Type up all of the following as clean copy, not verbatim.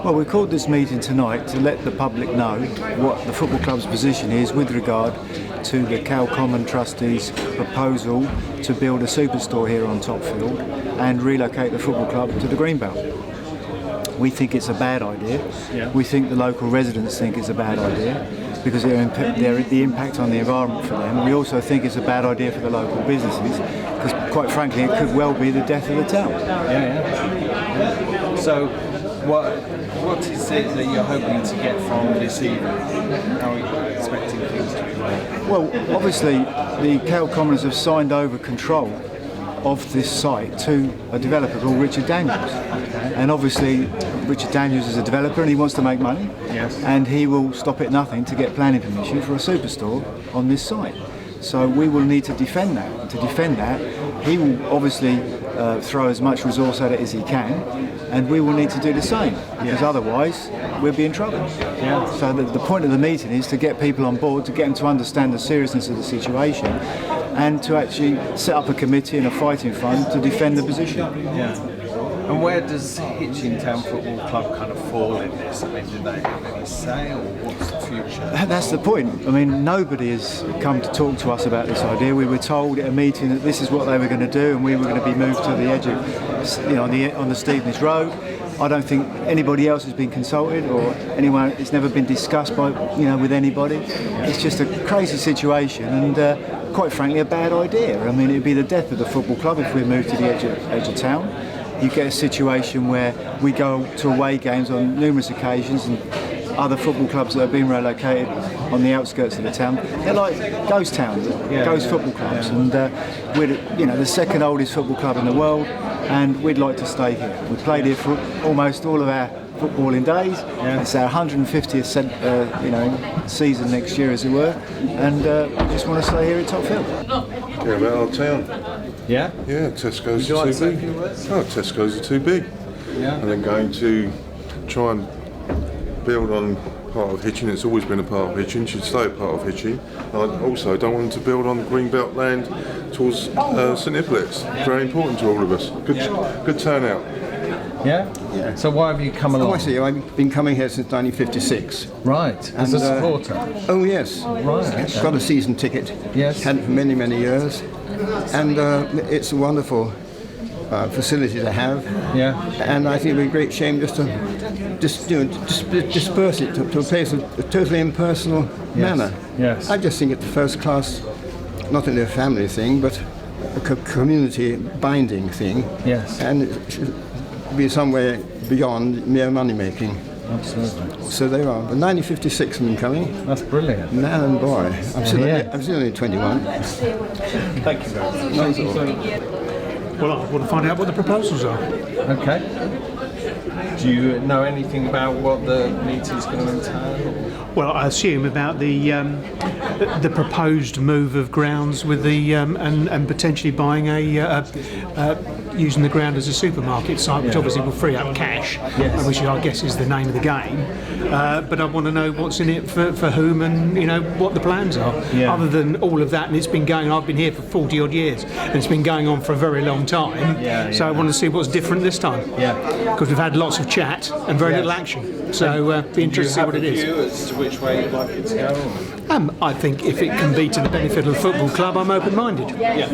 Well, we called this meeting tonight to let the public know what the football club's position is with regard to the Cow Common trustees' proposal to build a superstore here on Topfield and relocate the football club to the Greenbelt. We think it's a bad idea. Yeah. We think the local residents think it's a bad idea because the impact on the environment for them. We also think it's a bad idea for the local businesses because, quite frankly, it could well be the death of the town. Yeah. So, what is it that you're hoping to get from this evening? How are you expecting things to be made? Well, obviously, the Cow Commoners have signed over control of this site to a developer called Richard Daniels. And obviously, Richard Daniels is a developer and he wants to make money. Yes. And he will stop at nothing to get planning permission for a superstore on this site. So we will need to defend that. And to defend that, he will obviously throw as much resource at it as he can, and we will need to do the same, because otherwise we'll be in trouble. Yeah. So the point of the meeting is to get people on board, to get them to understand the seriousness of the situation, and to actually set up a committee and a fighting fund to defend the position. Yeah. And where does Hitchin Town Football Club kind of fall in this? I mean, do they have any say, or what's the future? That's the point. I mean, nobody has come to talk to us about this idea. We were told at a meeting that this is what they were going to do, and we were going to be moved to the edge of, on the Stevenage Road. I don't think anybody else has been consulted, or anyone. It's never been discussed with anybody. It's just a crazy situation, and quite frankly, a bad idea. I mean, it'd be the death of the football club if we moved to the edge of town. You get a situation where we go to away games on numerous occasions, and other football clubs that have been relocated on the outskirts of the town, they're like ghost towns, ghost football clubs. And we're the second oldest football club in the world, and we'd like to stay here. We played here for almost all of our footballing days. It's our 150th season next year, as it were, and we just want to stay here at Topfield. Yeah, about our town. Yeah? Yeah, Tesco's are too big. Oh, Tesco's are too big. Yeah. And they're going to try and build on part of Hitchin. It's always been a part of Hitchin, should stay a part of Hitchin. And I also don't want them to build on the Greenbelt land towards St Hippolyt's. Very important to all of us. Good turnout. Yeah? Yeah. So why have you come along? Oh, I see. I've been coming here since 1956. Right. As a supporter? Oh, yes. Right. Got a season ticket. Yes. Had it for many, many years. And it's a wonderful facility to have. Yeah. And I think it would be a great shame just to disperse it to a place of a totally impersonal manner. Yes. I just think it's a first class, not only a family thing, but a community binding thing. Yes. And it should be somewhere beyond mere money making. Absolutely. So they are. But 1956 I've been coming. That's brilliant. Man and boy. I'm still only 21. Thank you very much. Well, I want to find out what the proposals are. Okay. Do you know anything about what the meeting's going to entail? Well, I assume about the proposed move of grounds with the and potentially buying using the ground as a supermarket site, which obviously will free up cash, which I guess is the name of the game. But I want to know what's in it for whom, and what the plans are. Yeah. Other than all of that, and it's been going. I've been here for 40 odd years, and it's been going on for a very long time. So I want to see what's different this time. Yeah. Because we've had lots of chat and very little action. So be interested to see what it is. Do you have a view as to which way you'd like it to go? I think if it can be to the benefit of the football club, I'm open-minded. Yeah.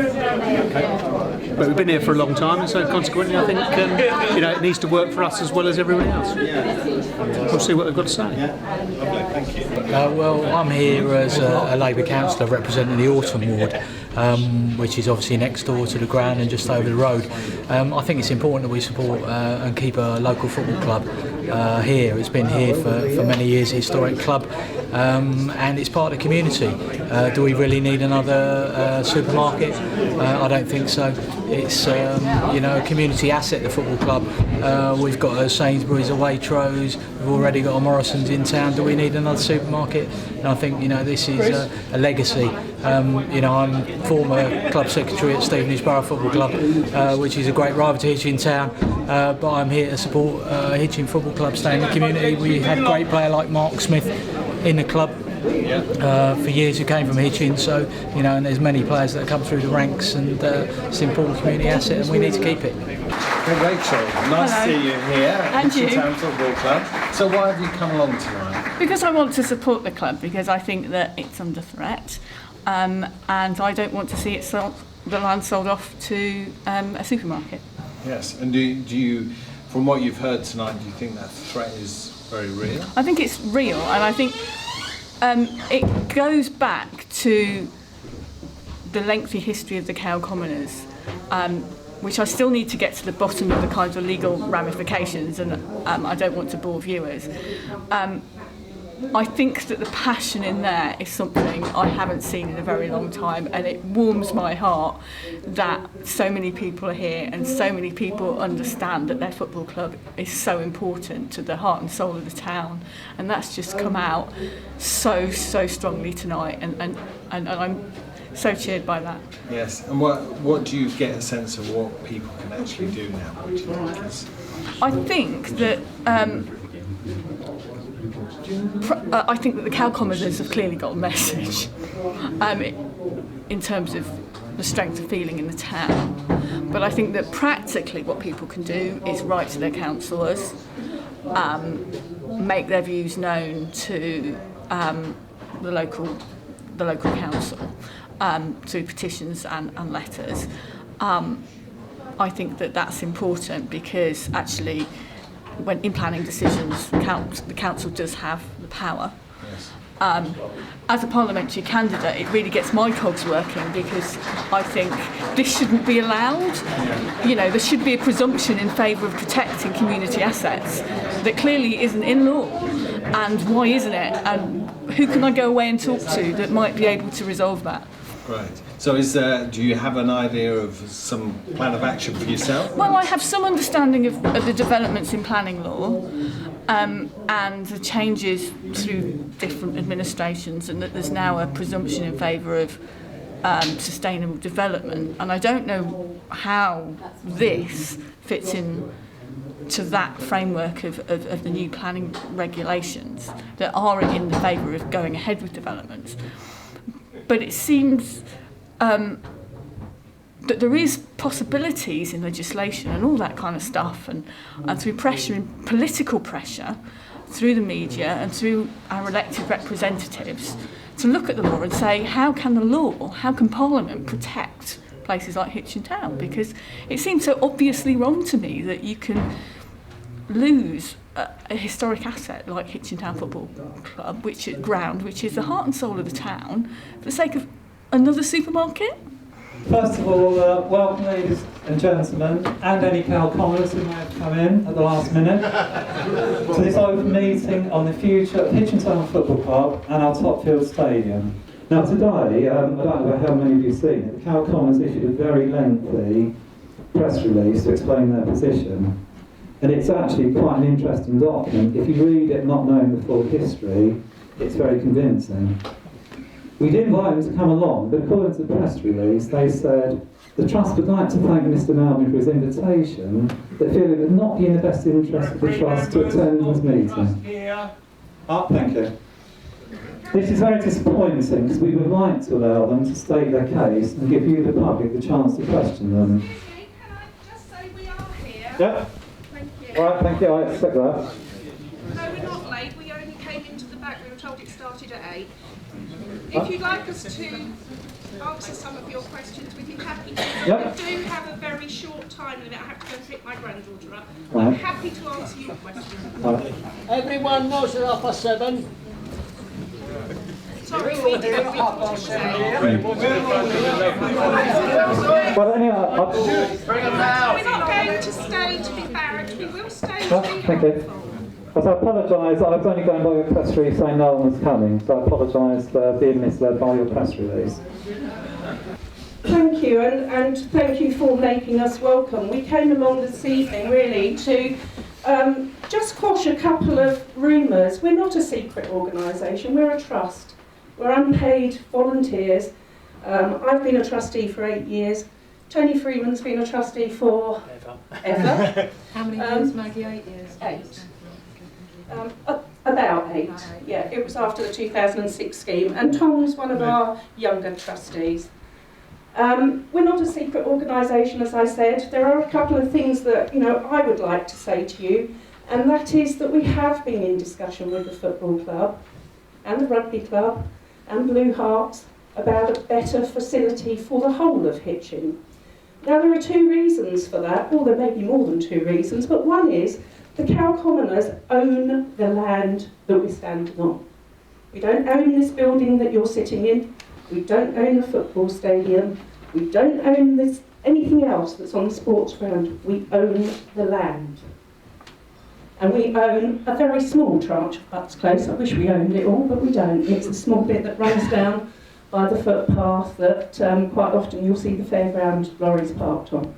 Okay. But we've been here for a long time, and so consequently, I think it needs to work for us as well as everyone else. We'll see what they've got to say. Lovely, thank you. Well, I'm here as a Labour councillor representing the Autumn Ward, which is obviously next door to the ground and just over the road. I think it's important that we support and keep a local football club here. It's been here for many years, a historic club, and it's part of the community. Do we really need another supermarket? I don't think so. It's a community asset, the football club. We've got a Sainsbury's, a Waitrose, we've already got a Morrison's in town. Do we need another supermarket? And I think this is a legacy. I'm former club secretary at Stevenage Borough Football Club, which is a great rival to Hitchin Town, but I'm here to support Hitchin Football Club, stay in the community. We had a great player like Mark Smith in the club for years who came from Hitchin, so and there's many players that come through the ranks, and it's an important community asset and we need to keep it. Hey Rachel, nice to see you here at Hitchin Town Football Club. So why have you come along tonight? Because I want to support the club, because I think that it's under threat, and I don't want to see it sold, the land sold off to a supermarket. Yes, and do you, from what you've heard tonight, do you think that threat is very real? I think it's real, and I think it goes back to the lengthy history of the Cow Commoners, which I still need to get to the bottom of the kinds of legal ramifications, and I don't want to bore viewers. I think that the passion in there is something I haven't seen in a very long time, and it warms my heart that so many people are here and so many people understand that their football club is so important to the heart and soul of the town, and that's just come out so strongly tonight, and I'm so cheered by that. Yes, and what do you get a sense of what people can actually do now? What do you think is? I think that the Cow Commoners have clearly got a message in terms of the strength of feeling in the town. But I think that practically what people can do is write to their councillors, make their views known to the local council through petitions and letters. I think that that's important because actually, when in planning decisions, the council does have the power. Yes. As a parliamentary candidate, it really gets my cogs working because I think this shouldn't be allowed. You know, there should be a presumption in favour of protecting community assets that clearly isn't in law. And why isn't it? And who can I go away and talk to that might be able to resolve that? Right. So do you have an idea of some plan of action for yourself? Well, I have some understanding of the developments in planning law and the changes through different administrations, and that there's now a presumption in favour of sustainable development. And I don't know how this fits in to that framework of the new planning regulations that are in favour of going ahead with developments. But it seems that there is possibilities in legislation and all that kind of stuff, and through pressure, and political pressure, through the media and through our elected representatives, to look at the law and say, how can Parliament protect places like Hitchin Town? Because it seems so obviously wrong to me that you can lose a historic asset like Hitchin Town Football Club, which is the heart and soul of the town, for the sake of another supermarket. First of all, welcome ladies and gentlemen, and any Cow Commoners who may have come in at the last minute, to this open meeting on the future of Hitchin Town Football Club and our Topfield Stadium. Now today, I don't know how many of you have seen it, the Cow Commoners issued a very lengthy press release to explain their position. And it's actually quite an interesting document. If you read it not knowing the full history, it's very convincing. We did invite them to come along, but according to the press release, they said, the Trust would like to thank Mr Melvin for his invitation, but feel it would not be in the best interest of the Trust to attend this meeting. Thank you. This is very disappointing because we would like to allow them to state their case and give you, the public, the chance to question them. Can I just say we are here? Yep. Thank you. Right, thank you, I accept that. No, we're not late. We only came into the back. We were told it started at 8. If you'd like us to answer some of your questions, we'd be happy to. Yep. We do have a very short time limit. I have to go and pick my granddaughter up. Right. I'm happy to answer your questions. Right. Everyone knows at 7:30. Sorry, we do. Well, anyway, We're not going to stay to be barracked. We will stay to be thank you. helpful. As I apologise, I was only going by your press release saying no one was coming, so I apologise for being misled by your press release. Thank you, and thank you for making us welcome. We came along this evening really to just quash a couple of rumours. We're not a secret organisation, we're a trust. We're unpaid volunteers. I've been a trustee for 8 years. Tony Freeman's been a trustee for ever. How many years, Maggie? 8 years? 8. About 8, yeah. It was after the 2006 scheme, and Tom's one of our younger trustees. We're not a secret organisation, as I said. There are a couple of things that I would like to say to you, and that is that we have been in discussion with the football club and the rugby club and Blue Hearts about a better facility for the whole of Hitchin. Now there are two reasons for that, or there may be more than two reasons, but one is the Cow Commoners own the land that we're standing on. We don't own this building that you're sitting in, we don't own the football stadium, we don't own anything else that's on the sports ground, we own the land. And we own a very small tranche of Butts Close. I wish we owned it all, but we don't. It's a small bit that runs down by the footpath that quite often you'll see the fairground lorries parked on.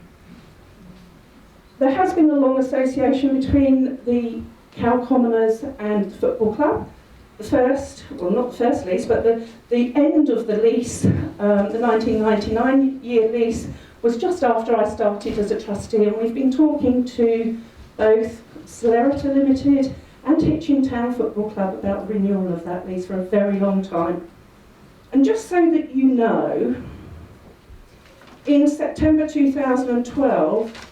There has been a long association between the Cow Commoners and the football club. The first, well not the first lease, but the end of the lease, the 1999 year lease, was just after I started as a trustee, and we've been talking to both Celerita Limited and Hitchin Town Football Club about the renewal of that lease for a very long time. And just so that you know, in September 2012,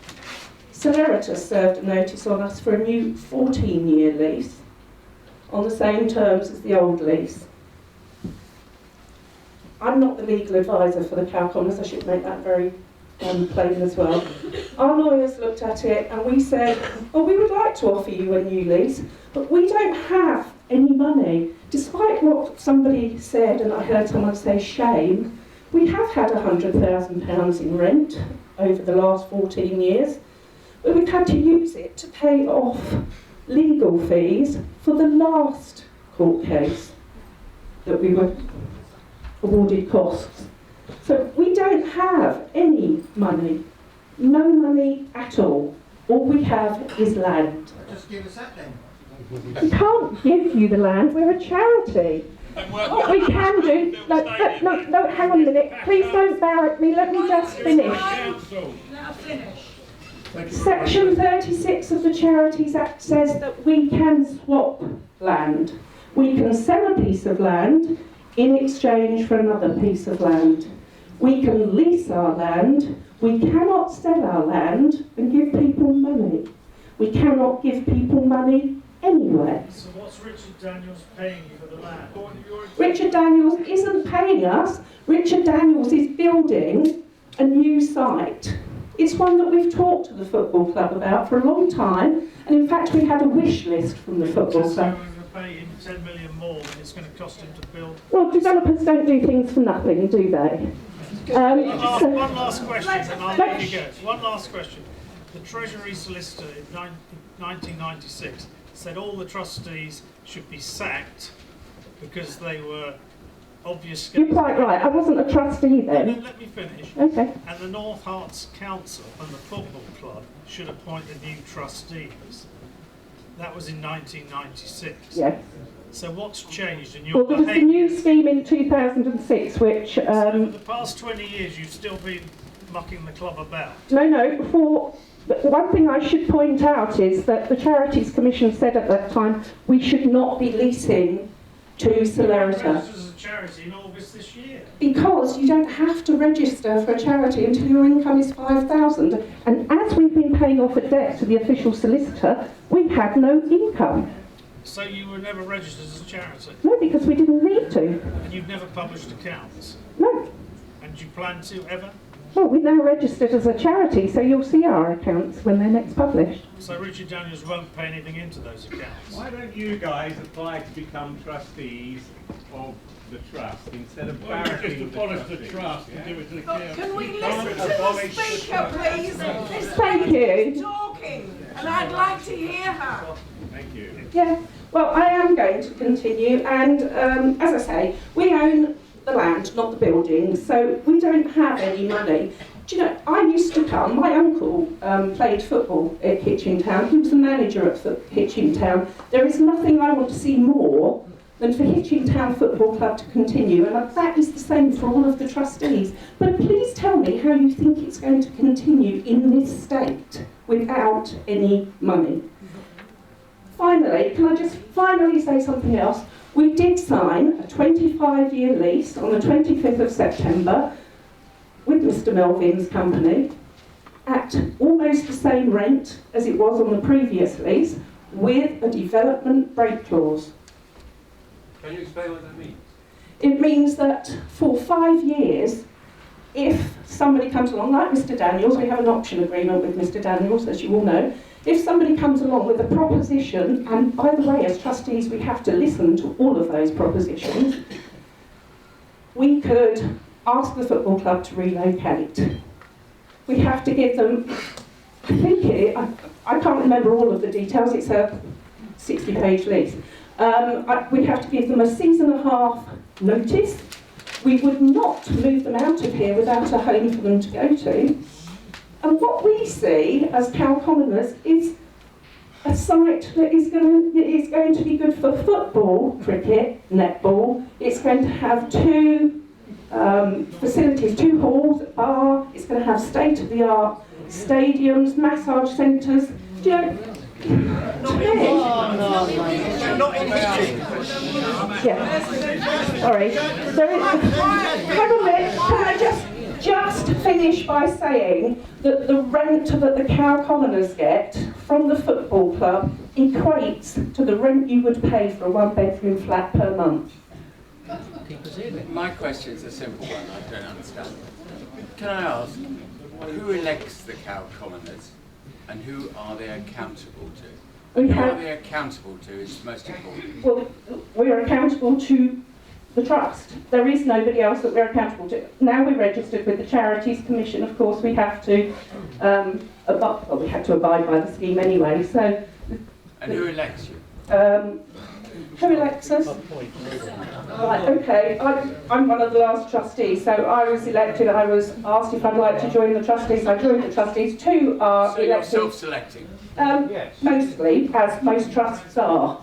Celerita served a notice on us for a new 14-year lease on the same terms as the old lease. I'm not the legal advisor for the Cow Commoners, I should make that very plain as well. Our lawyers looked at it and we said, well, we would like to offer you a new lease, but we don't have any money. Despite what somebody said, and I heard someone say shame, we have had £100,000 in rent over the last 14 years, but we've had to use it to pay off legal fees for the last court case that we were awarded costs. So we don't have any money, no money at all. All we have is land. Just give us that then. We can't give you the land, we're a charity. What we can do, no, hang on a minute, please don't barrack me, let me just finish. Section 36 of the Charities Act says that we can swap land. We can sell a piece of land in exchange for another piece of land. We can lease our land. We cannot sell our land and give people money. We cannot give people money anywhere. So what's Richard Daniels paying you for the land? Richard Daniels isn't paying us. Richard Daniels is building a new site. It's one that we've talked to the football club about for a long time, and in fact we had a wish list from the football club. So we're going to pay him 10 million more than it's going to cost him to build. Well, developers don't do things for nothing, do they? One last question, and I'll let you go. One last question. The Treasury solicitor in 1996 said all the trustees should be sacked because they were obvious. You're quite right. I wasn't a trustee then. No, let me finish. Okay. And the North Herts Council and the football club should appoint the new trustees. That was in 1996. Yes. So what's changed in your behaviour? Well, there was a new scheme in 2006 which... So for the past 20 years you've still been mucking the club about? No, one thing I should point out is that the Charities Commission said at that time we should not be leasing to Celerita. As a charity in August this year. Because you don't have to register for a charity until your income is £5,000. And as we've been paying off a debt to the official solicitor, we had no income. So you were never registered as a charity? No, because we didn't need to. And you've never published accounts? No. And do you plan to ever? Well, we're now registered as a charity, so you'll see our accounts when they're next published. So Richard Daniels won't pay anything into those accounts? Why don't you guys apply to become trustees of the trust instead of just abolish the trust and give it to the council? Can we listen to the speaker, please? Thank you. Talking, and I'd like to hear her. Thank you. Yeah, well, I am going to continue, and as I say, we own the land, not the building, so we don't have any money. Do you know, I used to come, my uncle played football at Hitchin Town, he was the manager at Hitchin Town. There is nothing I want to see more than for Hitchin Town Football Club to continue, and that is the same for all of the trustees. But please tell me how you think it's going to continue in this state without any money. Finally, can I just finally say something else? We did sign a 25-year lease on the 25th of September with Mr. Melvin's company at almost the same rent as it was on the previous lease, with a development break clause. Can you explain what that means? It means that for 5 years, if somebody comes along, like Mr. Daniels, we have an option agreement with Mr. Daniels, as you all know, if somebody comes along with a proposition, and by the way, as trustees, we have to listen to all of those propositions, we could ask the football club to relocate. We have to give them, I can't remember all of the details, it's a 60-page lease. We have to give them a season and a half notice. We would not move them out of here without a home for them to go to. And what we see as Cow Commoners is a site that is going to be good for football, cricket, netball. It's going to have 2 facilities, 2 halls, a bar. It's going to have state-of-the-art stadiums, massage centres. Do you know? Not in Hitchin. Yeah. Sorry. Hang on a minute. Can I just finish by saying that the rent that the Cow Commoners get from the football club equates to the rent you would pay for a 1-bedroom flat per month. My question is a simple one, I don't understand. Can I ask, who elects the Cow Commoners and who are they accountable to? Who are they accountable to is most important. Well, we're accountable to the trust. There is nobody else that we're accountable to. Now we're registered with the Charities Commission, of course we have to abide by the scheme anyway. So. And who elects you? Who elects us? Right, okay, I'm one of the last trustees, so I was elected, I was asked if I'd like to join the trustees, I joined the trustees. 2 are so elected. you're self-selecting? Yes. Mostly, as most trusts are.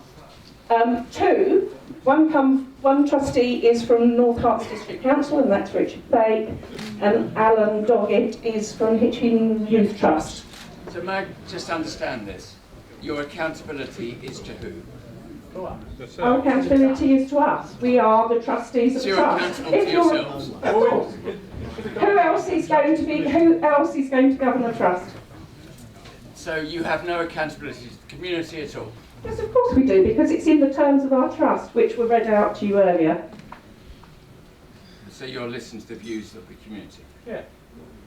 2, one trustee is from North Herts District Council, and that's Richard Bake, and Alan Doggett is from Hitchin Youth Trust. So may I just understand this? Your accountability is to who? Our accountability is to us. We are the trustees of the trust. If you're accountable to yourselves? Of course. Who else is going to govern the trust? So you have no accountability to the community at all? Yes, of course we do, because it's in the terms of our trust, which were read out to you earlier. So you'll listen to the views of the community? Yeah.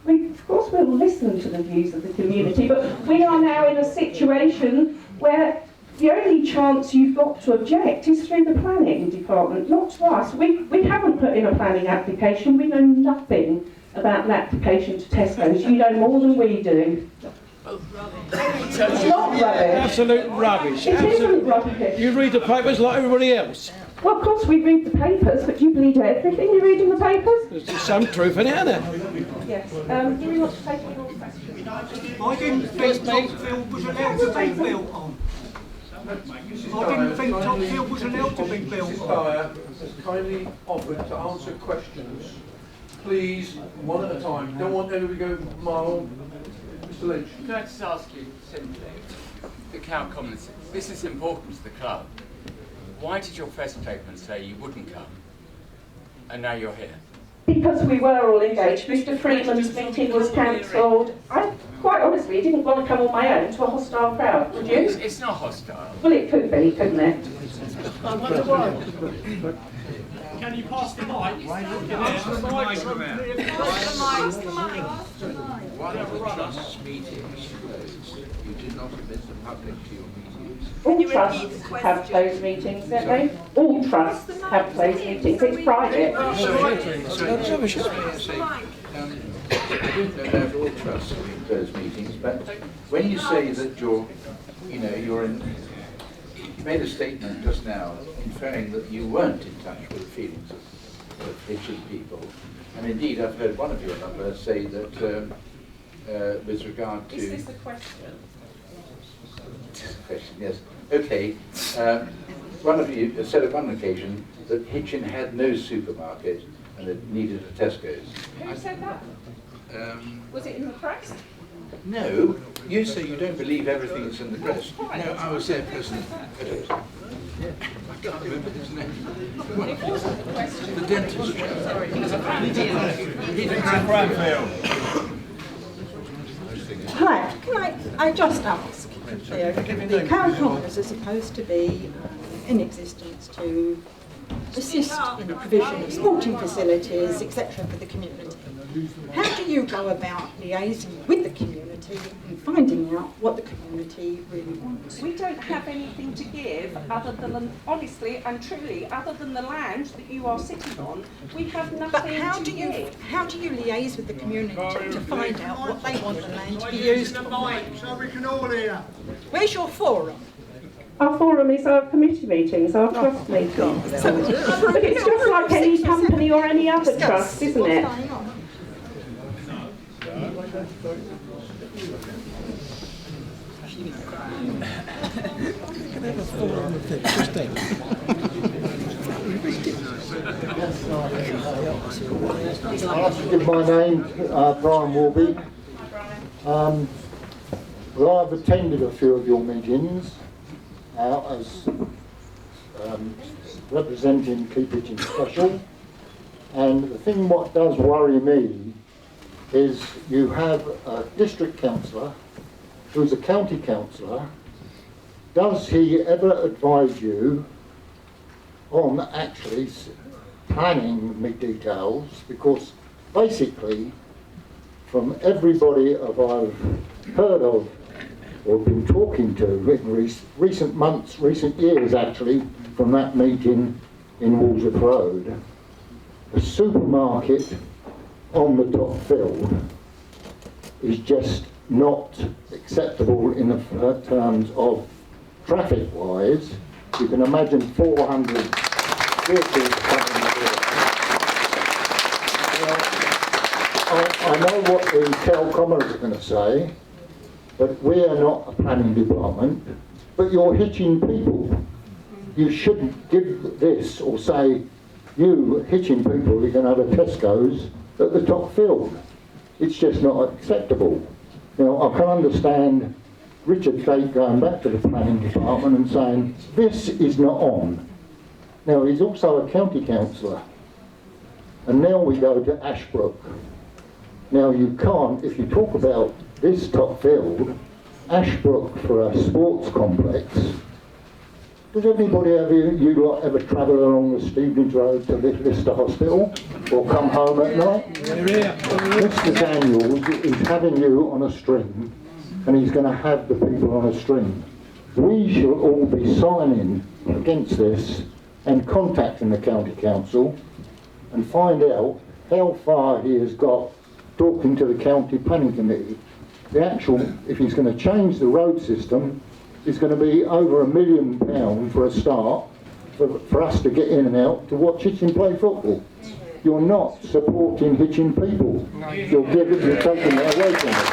Of course we'll listen to the views of the community, but we are now in a situation where the only chance you've got to object is through the planning department, not to us. We haven't put in a planning application. We know nothing about an application to Tesco's. You know more than we do. It's not rubbish. Absolute rubbish. It isn't rubbish. You read the papers like everybody else. Well, of course we read the papers, but do you believe everything you read in the papers? There's some truth in it, isn't there? Yes. Do we want to take any more questions? I didn't think Topfield was allowed to be built on. I didn't think Topfield was allowed to be built Mrs. on. Dyer has kindly offered to answer questions. Please, one at a time. Don't want everybody to go mild. Mr. Lynch. Can I just ask you simply, the Cow Commons, this is important to the club. Why did your first statement say you wouldn't come, and now you're here? Because we were all engaged. Mr. Freeman's meeting was cancelled. I quite honestly didn't want to come on my own to a hostile crowd, would you? It's not hostile. Well, it could be, couldn't it? I wonder why. Can you pass the mic? One of the trust's meetings, you did not admit the public to your meetings. All trusts have closed meetings, don't they? All trusts have closed meetings. It's private. I don't know about all trusts having closed meetings, but when you say that you made a statement just now inferring that you weren't in touch with the feelings of Hitchin people, and indeed I've heard one of your numbers say that with regard to... Is this a question? Question, yes. Okay. One of you said on one occasion that Hitchin had no supermarket and it needed a Tesco's. Who said that? Was it in the press? No. You say you don't believe everything that's in the press. No, I was there present. I can't remember his name. The dentist. Hi, can I just ask, The Cow Commons are supposed to be in existence to assist in the provision of sporting facilities, etc. for the community. How do you go about liaising with the community and finding out what the community really wants? We don't have anything to give other than, honestly and truly, other than the land that you are sitting on. We have nothing But how to do you give. how do you liaise with the community to find out what they want the land to be used for? So we can all hear. Where's your forum? Our forum is our committee meetings, our trust meetings. But it's just like any company or any other trust, isn't it? I'll have to give my name, Brian Warby. Well, I've attended a few of your meetings as representing Keep Hitchin Special, and the thing what does worry me is you have a district councillor who's a county councillor. Does he ever advise you on actually planning me details? Because basically, from everybody I've heard of or been talking to in recent months, recent years actually, from that meeting in Walsworth Road, the supermarket on the top field is just not acceptable in the terms of traffic-wise. You can imagine 400 vehicles coming here. I know what the Cal Commoners are going to say, but we are not a planning department, but you're Hitchin people. You shouldn't give this or say, you Hitchin people, you're going to have a Tesco's at the top field. It's just not acceptable. You know, I can understand Richard Tate going back to the planning department and saying, this is not on. Now, he's also a county councillor. And now we go to Ashbrook. Now, you can't, if you talk about this top field, Ashbrook for a sports complex. Does anybody you lot ever travel along the Stevenage Road to Lister Hospital or come home at night? Mr. Daniels is having you on a string, and he's going to have the people on a string. We shall all be signing against this and contacting the county council and find out how far he has got talking to the county planning committee. The actual, if he's going to change the road system, it's going to be over £1 million for a start for us to get in and out to watch Hitchin play football. You're not supporting Hitchin people. You're taking it away from us.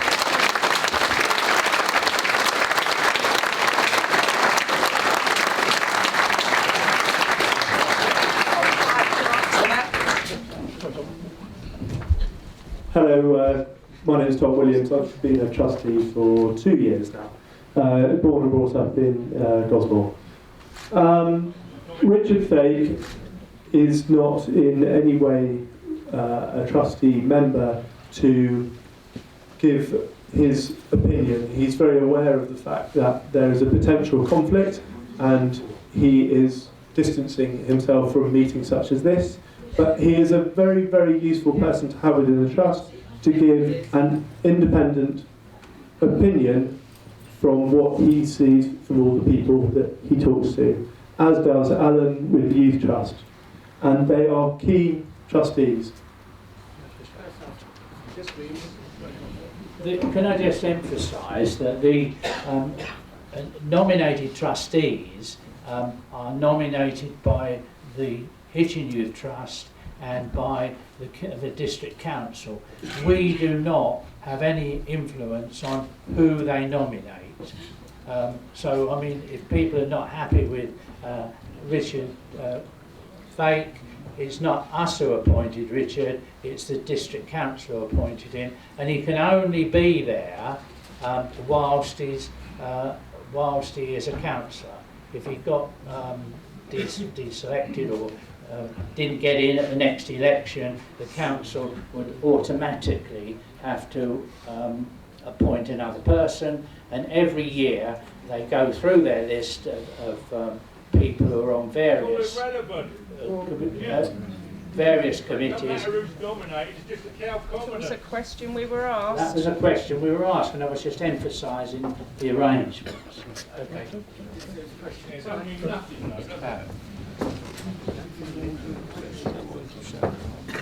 Hello, my name is Tom Williams. I've been a trustee for 2 years now. Born and brought up in Gosmore. Richard Fake is not in any way a trustee member to give his opinion. He's very aware of the fact that there is a potential conflict, and he is distancing himself from meetings such as this. But he is a very, very useful person to have within the trust to give an independent opinion from what he sees from all the people that he talks to, as does Alan with the Youth Trust. And they are key trustees. Can I just emphasise that the nominated trustees are nominated by the Hitchin Youth Trust and by the District Council. We do not have any influence on who they nominate. So, I mean, if people are not happy with Richard Fake, it's not us who appointed Richard, it's the District Council who appointed him, and he can only be there whilst he is a councillor. If he got deselected or didn't get in at the next election, the council would automatically have to appoint another person, and every year they go through their list of people who are on various various committees. That was a question we were asked. That was a question we were asked, and I was just emphasising the arrangements. Okay.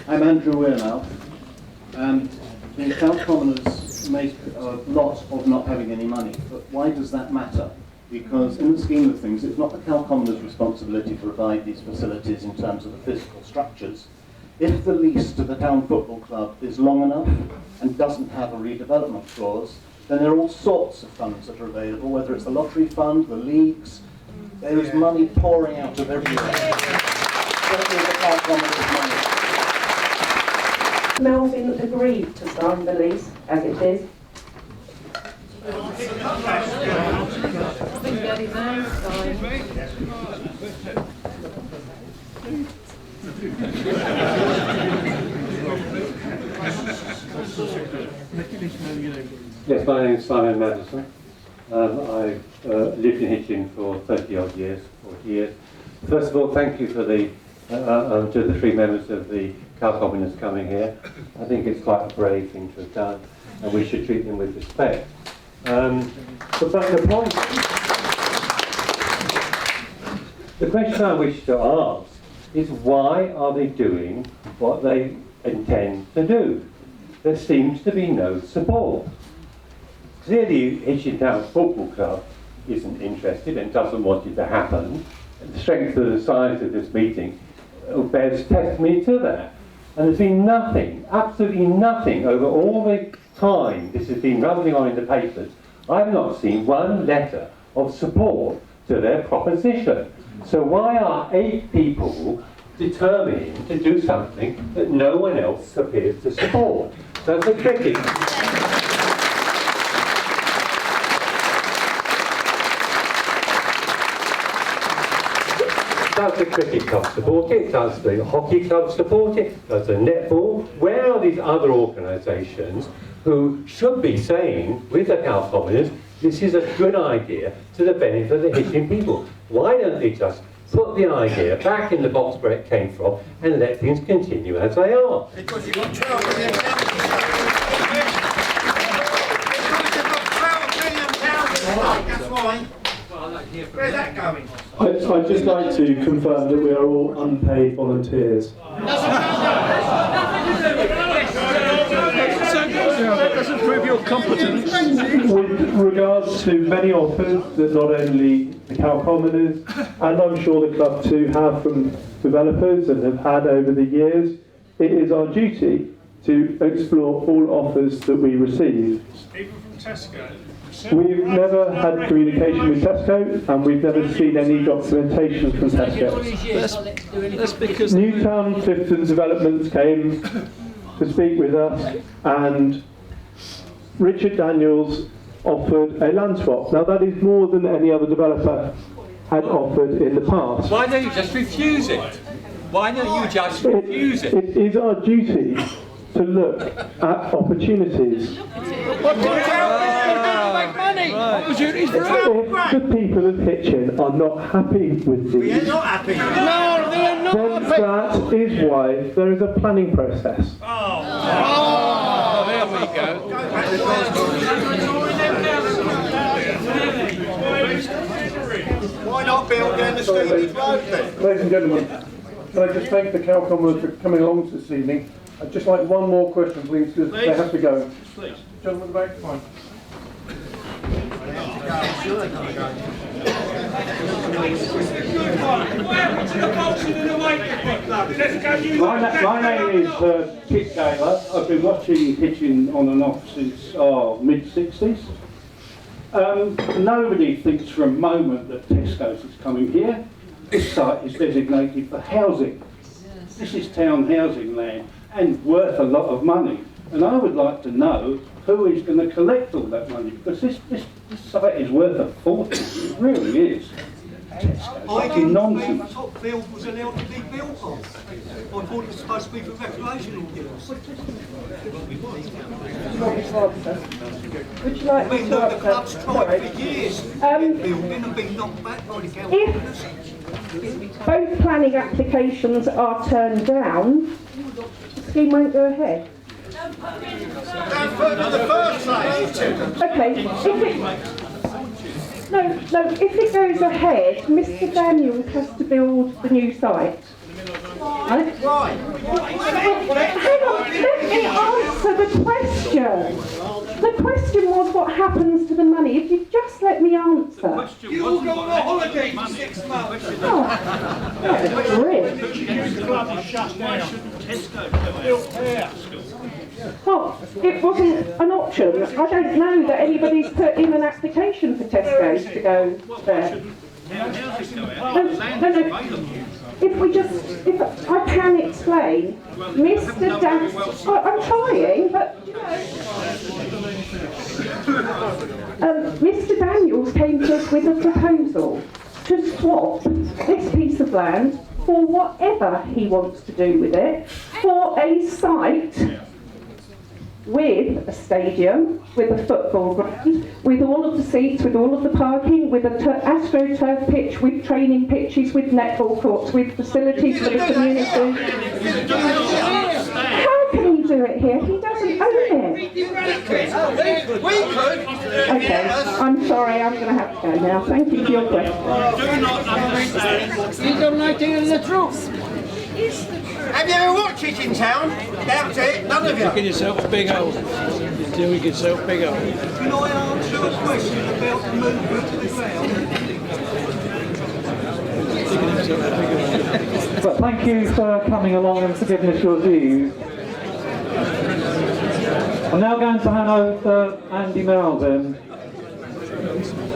I'm Andrew Weirnow, and the County Commoners make a lot of not having any money, but why does that matter? Because in the scheme of things, it's not the County Commoners' responsibility to provide these facilities in terms of the physical structures. If the lease to the town football club is long enough and doesn't have a redevelopment clause, then there are all sorts of funds that are available, whether it's the lottery fund, the leagues. There is money pouring out of everywhere. Certainly the County Commoners' money. Melvin agreed to sign the lease as it is. Yes, my name is Simon Madison. I've lived in Hitchin for 30 odd years, 40 years. First of all, thank you for the to the three members of the County Commoners coming here. I think it's quite a brave thing to have done, and we should treat them with respect. But the point, the question I wish to ask is, why are they doing what they intend to do? There seems to be no support. Clearly, Hitchin Town Football Club isn't interested and doesn't want it to happen. The strength of the size of this meeting bears testimony to that. And there's been nothing, absolutely nothing, over all the time this has been rumbling on in the papers. I've not seen one letter of support to their proposition. So why are 8 people determined to do something that no one else appears to support? That's a tricky. Does the cricket club support it? Does the hockey club support it? Does the netball? Where are these other organisations who should be saying, with the County Commoners, this is a good idea to the benefit of the Hitchin people? Why don't they just put the idea back in the box where it came from and let things continue as they are? Because you've got £12 million. That's why. Where's that going? I'd just like to confirm that we are all unpaid volunteers. That doesn't prove your competence. With regards to many offers that not only the County Commoners and I'm sure the club too have from developers and have had over the years, it is our duty to explore all offers that we receive. Even from Tesco. We've never had communication with Tesco, and we've never seen any documentation from Tesco. That's because Newtown Clifton Developments came to speak with us, and Richard Daniels offered a land swap. Now that is more than any other developer had offered in the past. Why don't you just refuse it? Why don't you just refuse it? It is our duty to look at opportunities. Opportunities for If the people of Hitchin are not happy with these, We're not happy. No, they're not then that is why there is a planning process. Oh, there we go. Why not build down the Stevens Road then? Ladies and gentlemen, can I just thank the County Commoners for coming along this evening? I'd just like one more question, please, because they have to go. Please. Gentlemen at the back, fine. My name is Kit Gaylor. I've been watching Hitchin on and off since mid-60s. Nobody thinks for a moment that Tesco's is coming here. This site is designated for housing. This is town housing land and worth a lot of money. And I would like to know who is going to collect all that money, because this site is worth a fortune. It really is. I didn't think the top field was allowed to be built on. I thought it was supposed to be for recreational use. Would you like I mean, to the club's tried for years to get building and been knocked back by the council. If both planning applications are turned down, the scheme won't go ahead. Okay, if it goes ahead, Mr. Daniels has to build the new site. Right? Hang on, let me answer the question. The question was what happens to the money. If you just let me answer. You all go on a holiday for 6 months. Oh, that's grim. Well, it wasn't an option. I don't know that anybody's put in an application for Tesco's to go there. No. If I can explain, Mr. Daniels, I'm trying, but Mr. Daniels came to us with a proposal to swap this piece of land for whatever he wants to do with it, for a site with a stadium, with a football ground, with all of the seats, with all of the parking, with a AstroTurf pitch, with training pitches, with netball courts, with facilities for the community. How can he do it here? He doesn't own it. Okay, I'm sorry, I'm going to have to go now. Thank you for your question. You don't like to hear the truth. Have you ever watched Hitchin Town? Doubt it, none of you. You're yourself a big hole. You're doing yourself a big hole. Can I answer a question about the movement to the ground? But thank you for coming along and for giving us your views. I'm now going to hand over to Andy Melvin.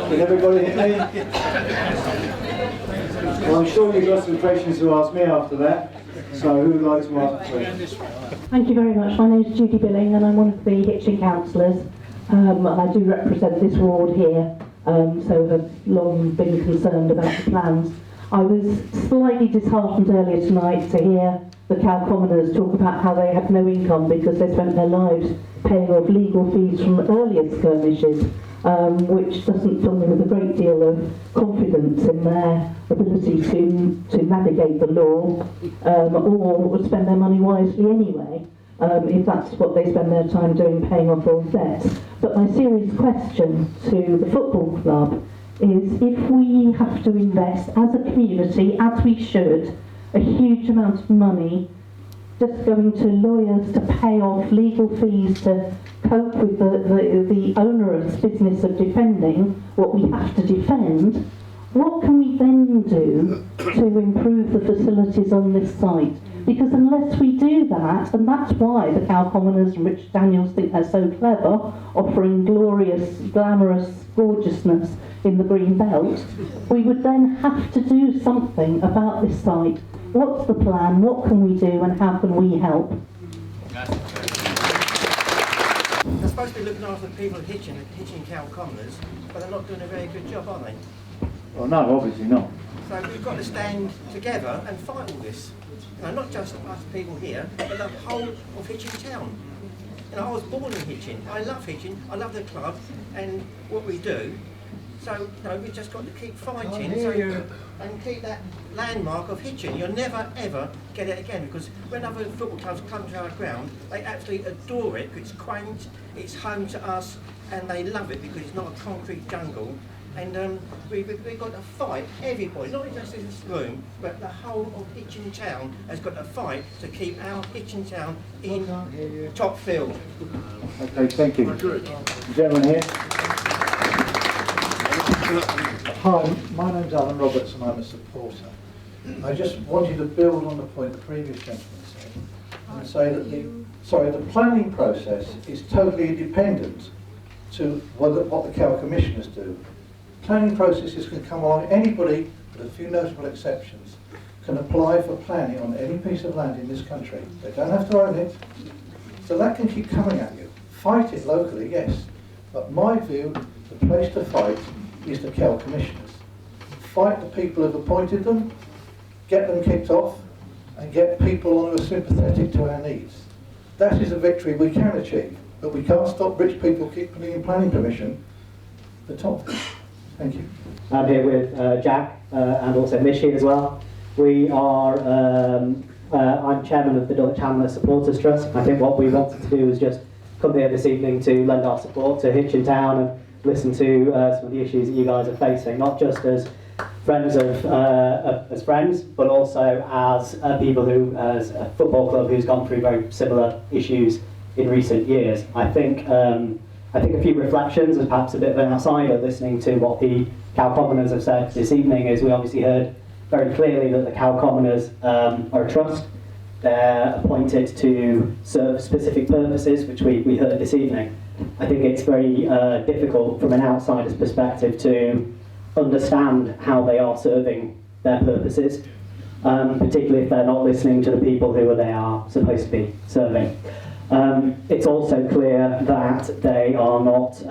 Can everybody hear me? Well, I'm sure you've got some questions to ask me after that. So who would like to ask a question? Thank you very much. My name is Judy Billing and I'm one of the Hitchin councillors. I do represent this ward here, so have long been concerned about the plans. I was slightly disheartened earlier tonight to hear the Cow Commoners talk about how they have no income because they spent their lives paying off legal fees from earlier skirmishes, which doesn't fill me with a great deal of confidence in their ability to navigate the law or spend their money wisely anyway, if that's what they spend their time doing, paying off old debts. But my serious question to the football club is, if we have to invest as a community, as we should, a huge amount of money just going to lawyers to pay off legal fees to cope with the onerous business of defending what we have to defend, what can we then do to improve the facilities on this site? Because unless we do that, and that's why the Cow Commoners and Richard Daniels think they're so clever, offering glorious, glamorous gorgeousness in the green belt, we would then have to do something about this site. What's the plan? What can we do and how can we help? They're supposed to be looking after the people of Hitchin Cow Commoners, but they're not doing a very good job, are they? Well, no, obviously not. So we've got to stand together and fight all this. You know, not just us people here, but the whole of Hitchin Town. You know, I was born in Hitchin. I love Hitchin. I love the club and what we do. So, you know, we've just got to keep fighting and keep that landmark of Hitchin. You'll never, ever get it again, because when other football clubs come to our ground, they absolutely adore it, because it's quaint, it's home to us, and they love it because it's not a concrete jungle. And we've got to fight, everybody, not just in this room, but the whole of Hitchin Town has got to fight to keep our Hitchin Town in top field. Okay, thank you. Gentleman here. Hi, my name's Alan Roberts and I'm a supporter. I just wanted to build on the point the previous gentleman said and say that the planning process is totally independent to what the Cow Commissioners do. Planning processes can come along, anybody, with a few notable exceptions, can apply for planning on any piece of land in this country. They don't have to own it, so that can keep coming at you. Fight it locally, yes, but my view, the place to fight is the Cow Commissioners. fight the people who've appointed them, get them kicked off, and get people on who are sympathetic to our needs. That is a victory we can achieve, but we can't stop rich people keep putting in planning permission at the top. Thank you. I'm here with Jack and also Mishi as well. We are, I'm chairman of the Dulwich Hamlet Supporters Trust. I think what we wanted to do was just come here this evening to lend our support to Hitchin Town and listen to some of the issues that you guys are facing, not just as friends as friends, but also as people who, as a football club who's gone through very similar issues in recent years. I think a few reflections as perhaps a bit of an outsider listening to what the Cow Commoners have said this evening is we obviously heard very clearly that the Cow Commoners are a trust. They're appointed to serve specific purposes, which we heard this evening. I think it's very difficult from an outsider's perspective to understand how they are serving their purposes, particularly if they're not listening to the people who they are supposed to be serving. It's also clear that they are not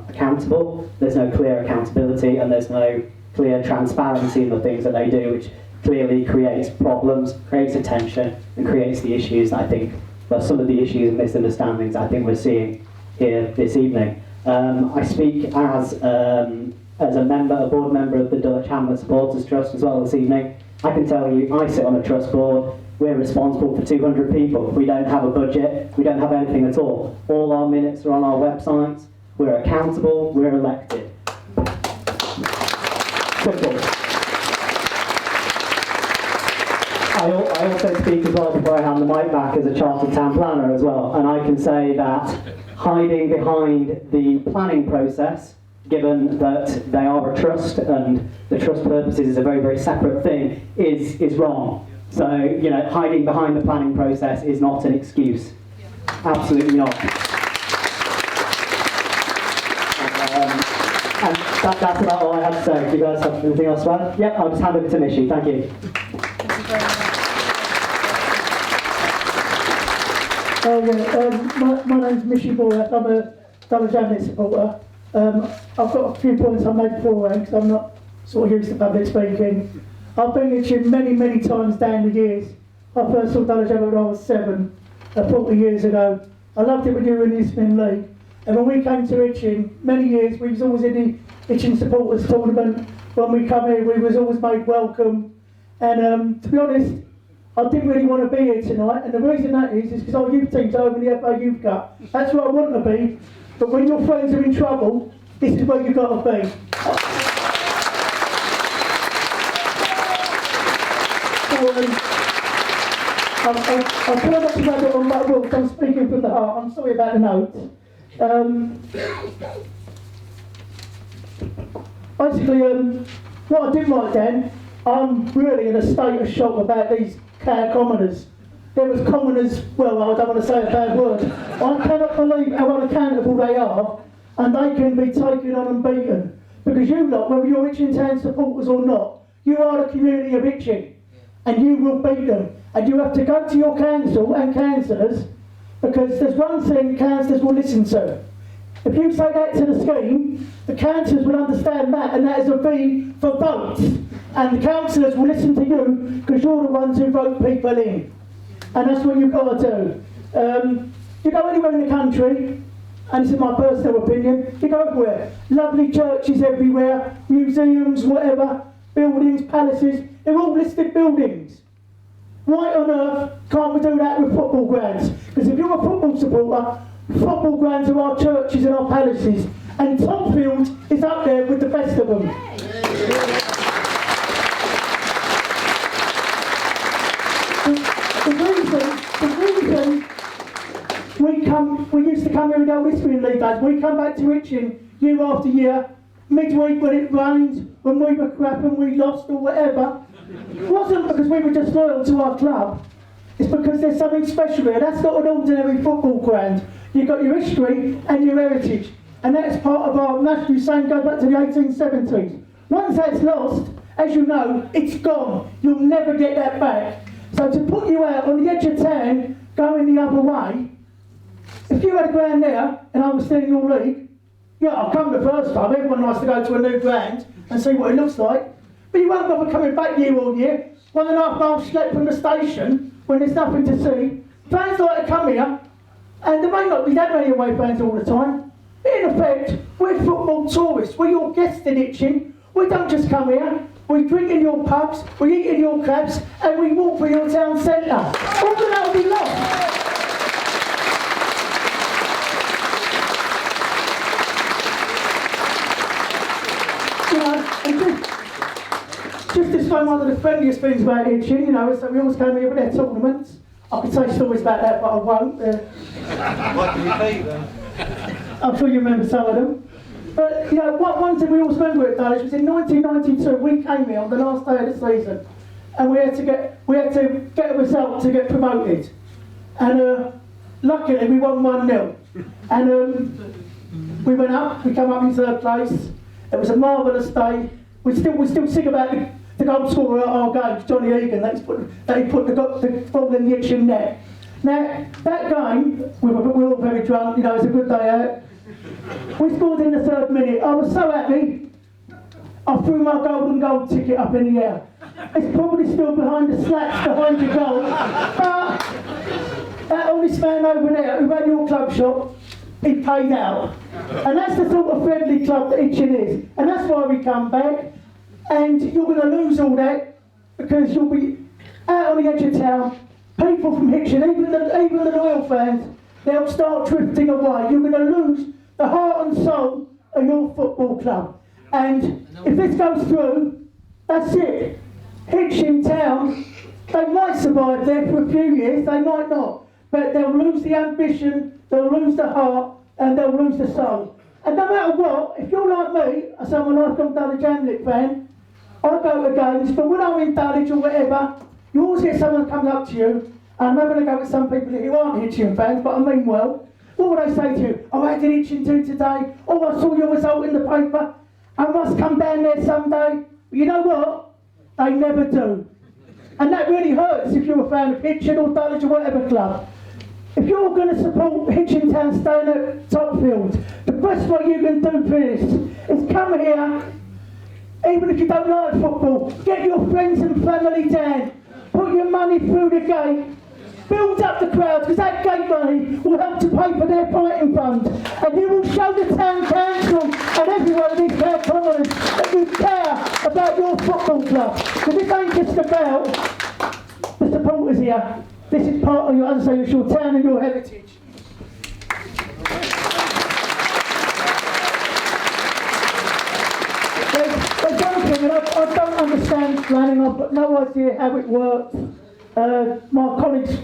accountable. There's no clear accountability and there's no clear transparency in the things that they do, which clearly creates problems, creates attention, and creates the issues that I think, well, some of the issues and misunderstandings I think we're seeing here this evening. I speak as a member, a board member of the Dulwich Hamlet Supporters Trust as well this evening. I can tell you, I sit on a trust board. We're responsible for 200 people. We don't have a budget. We don't have anything at all. All our minutes are on our websites. We're accountable. We're elected. Simple. I also speak as well before I hand the mic back as a chartered town planner as well, and I can say that hiding behind the planning process, given that they are a trust and the trust purposes is a very, very separate thing, is wrong. So, you know, hiding behind the planning process is not an excuse. Absolutely not. And that's about all I have to say. Do you guys have anything else to add? Yep, I'll just hand over to Mishi. Thank you. My name's Mishi Boyer. I'm a Dulwich Hamlet supporter. I've got a few points I made beforehand because I'm not sort of used to public speaking. I've been Hitchin many, many times down the years. I first saw Dulwich Hamlet when I was 7, 40 years ago. I loved it when you were in the Eastman League. And when we came to Hitchin, many years, we was always in the Hitchin Supporters Tournament. When we come here, we was always made welcome. And to be honest, I didn't really want to be here tonight. And the reason that is because our youth team's over in the FA Youth Cup. That's where I want to be. But when your friends are in trouble, this is where you've got to be. I'll try not to rub it on my will, I'm speaking from the heart. I'm sorry about the notes. Basically, what I didn't like then, I'm really in a state of shock about these Cow Commoners. There was commoners, well, I don't want to say a bad word. I cannot believe how unaccountable they are, and they can be taken on and beaten. Because you lot, whether you're Hitchin Town supporters or not, you are the community of Hitchin, and you will beat them. And you have to go to your council and councillors, because there's one thing councillors will listen to. If you say that to the scheme, the councillors will understand that, and that is a V for votes. And the councillors will listen to you, because you're the ones who vote people in. And that's what you've got to do. You go anywhere in the country, and this is my personal opinion, you go everywhere. Lovely churches everywhere, museums, whatever, buildings, palaces, they're all listed buildings. Why on earth can't we do that with football grounds? Because if you're a football supporter, football grounds are our churches and our palaces, and Topfield is up there with the best of them. The reason we used to come here in our Whispering League days, we come back to Hitchin year after year, midweek when it rained, when we were crap and we lost or whatever. It wasn't because we were just loyal to our club, it's because there's something special here. That's not an ordinary football ground. You've got your history and your heritage, and that's part of our national saying goes back to the 1870s. Once that's lost, as you know, it's gone. You'll never get that back. So to put you out on the edge of town, going the other way, if you had a ground there and I was still in your league, yeah, I'll come the first time. Everyone likes to go to a new ground and see what it looks like. But you won't bother coming back year on year, 1.5 miles slept from the station when there's nothing to see. Fans like to come here, and there may not be that many away fans all the time. In effect, we're football tourists. We're your guests in Hitchin. We don't just come here. We drink in your pubs, we eat in your clubs, and we walk through your town centre. All of that will be lost. Just to explain one of the friendliest things about Hitchin, is that we always come here with their tournaments. I could say stories about that, but I won't. What can you be then? I'm sure you remember some of them. But, one thing we always remember at Dulwich was in 1992, we came here on the last day of the season, and we had to get a result to get promoted. And luckily, we won 1-0. And we went up, we came up in third place. It was a marvellous day. We still sing about the goal scorer at our games, Johnny Egan, that he put the ball in the Hitchin net. Now, that game, we were all very drunk, it was a good day out. We scored in the 3rd minute. I was so happy, I threw my golden goal ticket up in the air. It's probably still behind the slats behind your goal. But that honest man over there who ran your club shop, he paid out. And that's the sort of friendly club that Hitchin is. And that's why we come back. And you're going to lose all that because you'll be out on the edge of town. People from Hitchin, even the loyal fans, they'll start drifting away. You're going to lose the heart and soul of your football club. And if this goes through, that's it. Hitchin town, they might survive there for a few years, they might not. But they'll lose the ambition, they'll lose the heart, and they'll lose the soul. And no matter what, if you're like me, as someone like I'm Dulwich Hamlet fan, I go to games, but when I'm in Dulwich or whatever, you always get someone comes up to you, and I'm having a go at some people who aren't Hitchin fans, but I mean well. What would they say to you? Oh, how did Hitchin do today? Oh, I saw your result in the paper. I must come down there someday. But you know what? They never do. And that really hurts if you're a fan of Hitchin or Dulwich or whatever club. If you're going to support Hitchin Town staying at Topfield, the best way you can do for this is come here, even if you don't like football, get your friends and family down, put your money through the gate, build up the crowd, because that gate money will help to pay for their fighting fund. And you will show the town council and everyone in these town commoners that you care about your football club. Because this ain't just about the supporters here. This is part of your, as I say, it's your town and your heritage. There's one thing, and I don't understand planning, I've got no idea how it works. My colleagues,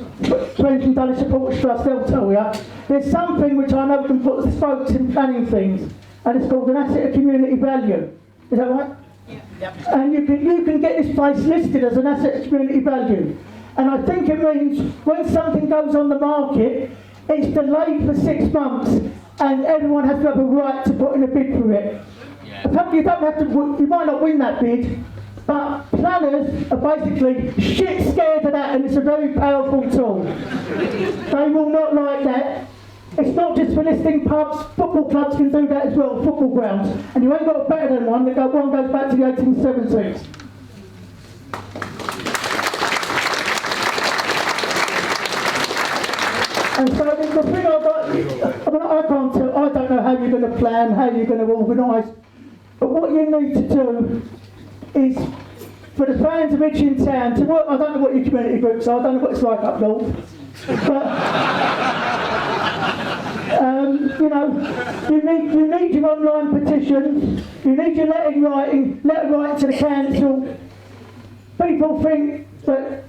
friends from Dulwich Supporters Trust, they'll tell you. There's something which I know can put spokes in planning things, and it's called an asset of community value. Is that right? Yeah. Yep. And you can get this place listed as an asset of community value. And I think it means when something goes on the market, it's delayed for 6 months, and everyone has to have a right to put in a bid for it. Yeah. You don't have to. You might not win that bid. But planners are basically shit scared of that, and it's a very powerful tool. They will not like that. It's not just for listing pubs, football clubs can do that as well, football grounds. And you ain't got a better than one, one goes back to the 1870s. And so the thing I can't tell, I don't know how you're going to plan, how you're going to organise, but what you need to do is for the fans of Hitchin Town to work. I don't know what your community groups are, I don't know what it's like up north, but you need your online petitions, you need your letter writing to the council. People think that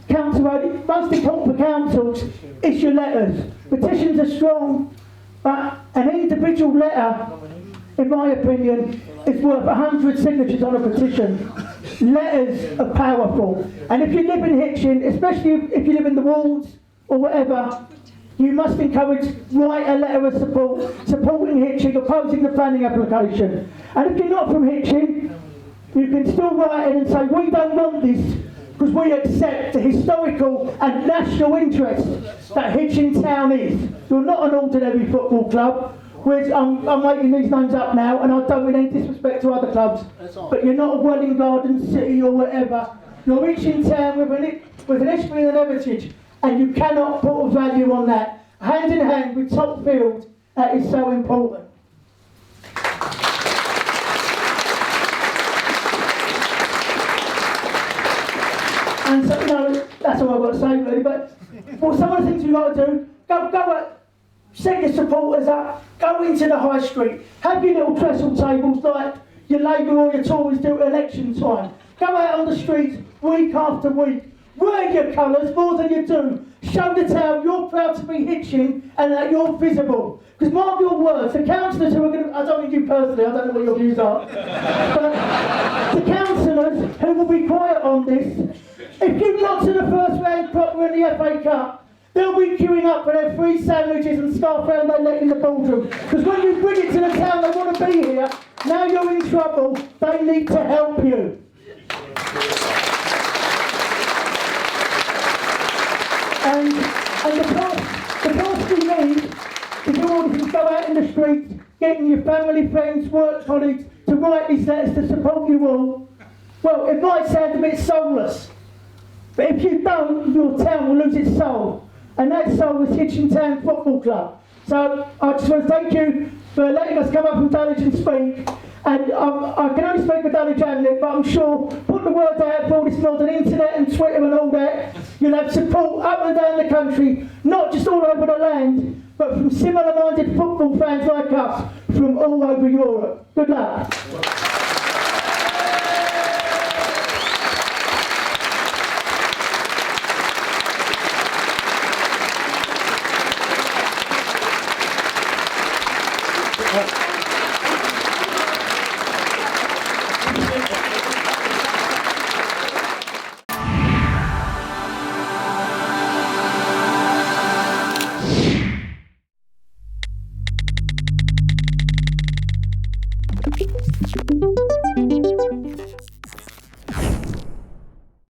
most important for councils is your letters. Petitions are strong, but an individual letter, in my opinion, is worth 100 signatures on a petition. Letters are powerful, and if you live in Hitchin, especially if you live in the Walls or whatever, you must write a letter of support, supporting Hitchin, opposing the planning application. And if you're not from Hitchin, you can still write in and say, we don't want this, because we accept the historical and national interest that Hitchin Town is. You're not an ordinary football club. which I'm making these names up now, and I don't mean any disrespect to other clubs, but you're not a Welling Garden City or whatever. You're Hitchin Town with an history and an heritage, and you cannot put a value on that. Hand in hand with top field, that is so important. And so, you know, that's all I've got to say really, but well, some of the things we've got to do, set your supporters up, go into the high street, have your little trestle tables like your Labour or your Tories do at election time. Go out on the streets week after week, wear your colours more than you do. Show the town you're proud to be Hitchin and that you're visible. Because mark your words, the councillors who are going to, I don't mean you personally, I don't know what your views are, but the councillors who will be quiet on this, if you got to the first round proper in the FA Cup, they'll be queuing up for their free sandwiches and scarf round they let in the ballroom. Because when you bring it to the town they want to be here, now you're in trouble, they need to help you. And the cost you need is you all to go out in the streets, getting your family, friends, work colleagues to write these letters to support you all. Well, it might sound a bit soulless, but if you don't, your town will lose its soul. And that soul is Hitchin Town Football Club. So I just want to thank you for letting us come up from Dulwich and speak. And I can only speak for Dulwich Hamlet, but I'm sure, put the word out for all this modern internet and Twitter and all that, you'll have support up and down the country, not just all over the land, but from similar-minded football fans like us from all over Europe. Good luck. Thank you.